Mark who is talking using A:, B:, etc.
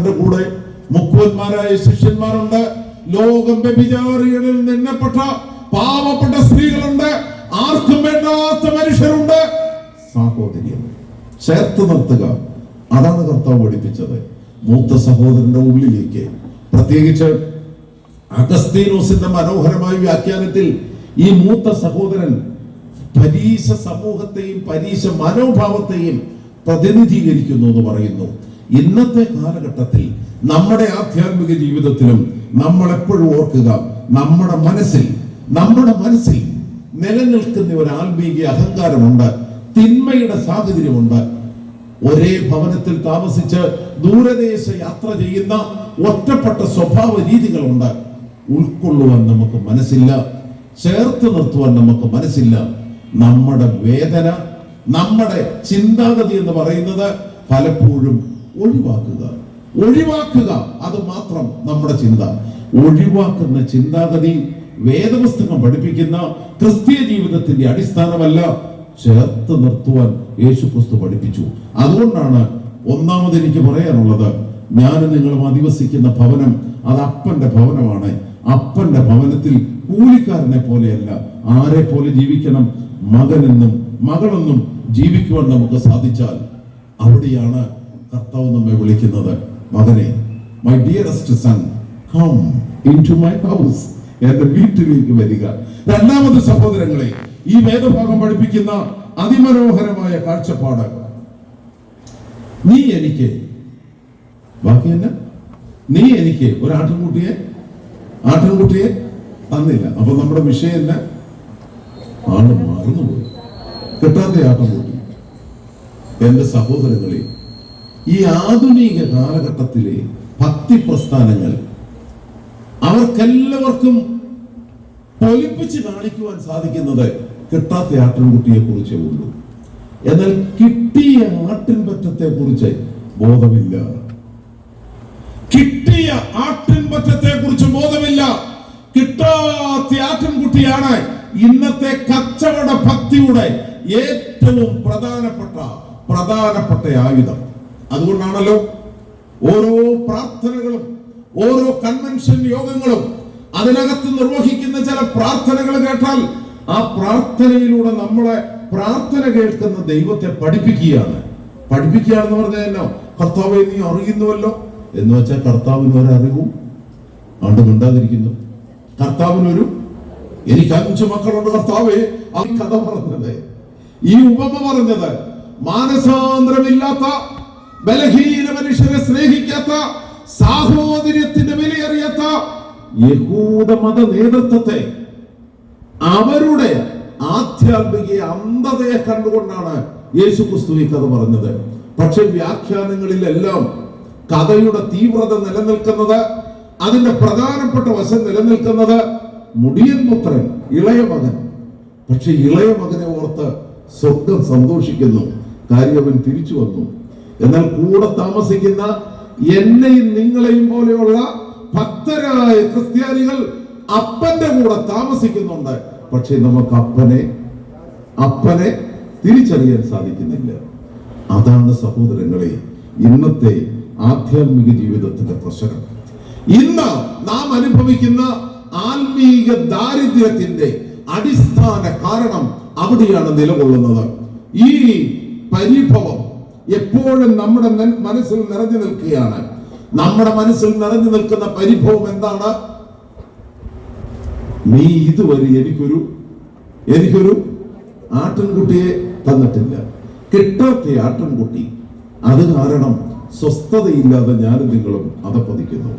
A: കർത്താവിന്റെ കൂടെ മുക്കുവന്മാരായ ശിഷ്യന്മാരുണ്ട്. ലോകം വ്യഭിചാരികളിൽ നിന്നപ്പെട്ട പാവപ്പെട്ട സ്ത്രീകളുണ്ട്. ആർക്കും വേണ്ടാത്ത മനുഷ്യരുണ്ട്. സാഹോദര്യം ചേർത്ത് നിർത്തുക, അതാണ് കർത്താവ് പഠിപ്പിച്ചത്. മൂത്ത സഹോദരന്റെ ഉള്ളിലേക്ക്, പ്രത്യേകിച്ച് അഗസ്തീനോസിന്റെ മനോഹരമായ വ്യാഖ്യാനത്തിൽ ഈ മൂത്ത സഹോദരൻ പരീശ സമൂഹത്തെയും പരീശ മനോഭാവത്തെയും പ്രതിനിധീകരിക്കുന്നു എന്ന് പറയുന്നു. ഇന്നത്തെ കാലഘട്ടത്തിൽ നമ്മുടെ ആധ്യാത്മിക ജീവിതത്തിലും നമ്മൾ എപ്പോഴും ഓർക്കുക, നമ്മുടെ മനസ്സിൽ നിലനിൽക്കുന്ന ഒരു ആത്മീയ അഹങ്കാരമുണ്ട്, തിന്മയുടെ സാഹചര്യമുണ്ട്. ഒരേ ഭവനത്തിൽ താമസിച്ച് ദൂരദേശ യാത്ര ചെയ്യുന്ന ഒറ്റപ്പെട്ട സ്വഭാവ രീതികളുണ്ട്. ഉൾക്കൊള്ളുവാൻ നമുക്ക് മനസ്സില്ല, ചേർത്ത് നിർത്തുവാൻ നമുക്ക് മനസ്സില്ല. നമ്മുടെ വേദന, നമ്മുടെ ചിന്താഗതി എന്ന് പറയുന്നത് പലപ്പോഴും ഒഴിവാക്കുക, അത് മാത്രം നമ്മുടെ ചിന്ത. ഒഴിവാക്കുന്ന ചിന്താഗതി വേദപുസ്തകം പഠിപ്പിക്കുന്ന ക്രിസ്തീയ ജീവിതത്തിന്റെ അടിസ്ഥാനമല്ല. ചേർത്ത് നിർത്തുവാൻ യേശുക്രിസ്തു പഠിപ്പിച്ചു. അതുകൊണ്ടാണ് ഒന്നാമത് എനിക്ക് പറയാനുള്ളത്, ഞാൻ നിങ്ങളും അധിവസിക്കുന്ന ഭവനം അത് അപ്പന്റെ ഭവനമാണ്. അപ്പന്റെ ഭവനത്തിൽ കൂലിക്കാരനെ പോലെയല്ല, ആരെ പോലെ ജീവിക്കണം? മകനെന്നും മകളെന്നും ജീവിക്കുവാൻ നമുക്ക് സാധിച്ചാൽ അവിടെയാണ് കർത്താവ് നമ്മെ വിളിക്കുന്നത്. മകനെ, my dearest son, come into my house, എന്റെ വീട്ടിലേക്ക് വരിക. രണ്ടാമത് സഹോദരങ്ങളെ, ഈ വേദഭാഗം പഠിപ്പിക്കുന്ന അതിമനോഹരമായ കാഴ്ചപ്പാട്, നീ എനിക്ക് ഒരു ആട്ടിൻകുട്ടിയെ തന്നില്ല. അപ്പൊ നമ്മുടെ വിഷയം തന്നെ ആള് മറന്നുപോയി, കിട്ടാത്ത ആട്ടിൻകുട്ടി. എന്റെ സഹോദരങ്ങളെ, ഈ ആധുനിക കാലഘട്ടത്തിലെ ഭക്തി പ്രസ്ഥാനങ്ങൾ അവർക്കെല്ലാവർക്കും പൊലിപ്പിച്ച് കാണിക്കുവാൻ സാധിക്കുന്നത് കിട്ടാത്ത ആട്ടിൻകുട്ടിയെ കുറിച്ചേ ഉള്ളൂ. എന്നാൽ കിട്ടിയ ആട്ടിൻപറ്റത്തെ കുറിച്ച് ബോധമില്ല. കിട്ടിയ ആട്ടിൻപറ്റത്തെ കുറിച്ച് ബോധമില്ല. കിട്ടാത്ത ആട്ടിൻകുട്ടിയാണ് ഇന്നത്തെ കച്ചവട ഭക്തിയുടെ ഏറ്റവും പ്രധാനപ്പെട്ട ആയുധം. അതുകൊണ്ടാണല്ലോ ഓരോ പ്രാർത്ഥനകളും, ഓരോ കൺവെൻഷൻ യോഗങ്ങളും, അതിനകത്ത് നിർവഹിക്കുന്ന ചില പ്രാർത്ഥനകൾ കേട്ടാൽ ആ പ്രാർത്ഥനയിലൂടെ നമ്മളെ പ്രാർത്ഥന കേൾക്കുന്ന ദൈവത്തെ പഠിപ്പിക്കുകയാണെന്ന് പറഞ്ഞാൽ കർത്താവെ നീ അറിയുന്നുവല്ലോ എന്ന് വെച്ചാൽ കർത്താവിന് ഒരറിവും മിണ്ടാതിരിക്കുന്നു. എനിക്ക് 5 മക്കളുണ്ട് കർത്താവേ, ആ കഥ പറഞ്ഞത്, ഈ ഉപമ പറഞ്ഞത്, മാനസാന്തരമില്ലാത്ത ബലഹീന മനുഷ്യരെ സ്നേഹിക്കാത്ത, സാഹോദര്യത്തിന്റെ വിലയറിയാത്ത യഹൂദ മത നേതൃത്വത്തെ, അവരുടെ ആധ്യാത്മിക അന്ധതയെ കണ്ടുകൊണ്ടാണ് യേശുക്രിസ്തു ഈ കഥ പറഞ്ഞത്. പക്ഷെ വ്യാഖ്യാനങ്ങളിലെല്ലാം കഥയുടെ തീവ്രത നിലനിൽക്കുന്നത്, അതിന്റെ പ്രധാനപ്പെട്ട വശം നിലനിൽക്കുന്നത് മുടിയൻ പുത്രൻ, ഇളയ മകൻ. പക്ഷെ ഇളയ മകനെ ഓർത്ത് സ്വർഗം സന്തോഷിക്കുന്നു, കാര്യം അവൻ തിരിച്ചു വന്നു. എന്നാൽ കൂടെ താമസിക്കുന്ന എന്നെയും നിങ്ങളെയും പോലെയുള്ള ഭക്തരായ ക്രിസ്ത്യാനികൾ അപ്പന്റെ കൂടെ താമസിക്കുന്നുണ്ട്. പക്ഷെ നമുക്ക് അപ്പനെ തിരിച്ചറിയാൻ സാധിക്കുന്നില്ല. അതാണ് സഹോദരങ്ങളെ ഇന്നത്തെ ആധ്യാത്മിക ജീവിതത്തിന്റെ പ്രശ്നം. ഇന്ന് നാം അനുഭവിക്കുന്ന ആത്മീക ദാരിദ്ര്യത്തിന്റെ അടിസ്ഥാന കാരണം അവിടെയാണ് നിലകൊള്ളുന്നത്. ഈ പരിഭവം എപ്പോഴും നമ്മുടെ മനസ്സിൽ നിറഞ്ഞു നിൽക്കുകയാണ്. നമ്മുടെ മനസ്സിൽ നിറഞ്ഞു നിൽക്കുന്ന പരിഭവം എന്താണ്? നീ ഇതുവരെ എനിക്കൊരു ആട്ടിൻകുട്ടിയെ തന്നിട്ടില്ല. കിട്ടാത്ത ആട്ടിൻകുട്ടി, അത് കാരണം സ്വസ്ഥതയില്ലാതെ ഞാനും നിങ്ങളും അതപ്പതിക്കുന്നു.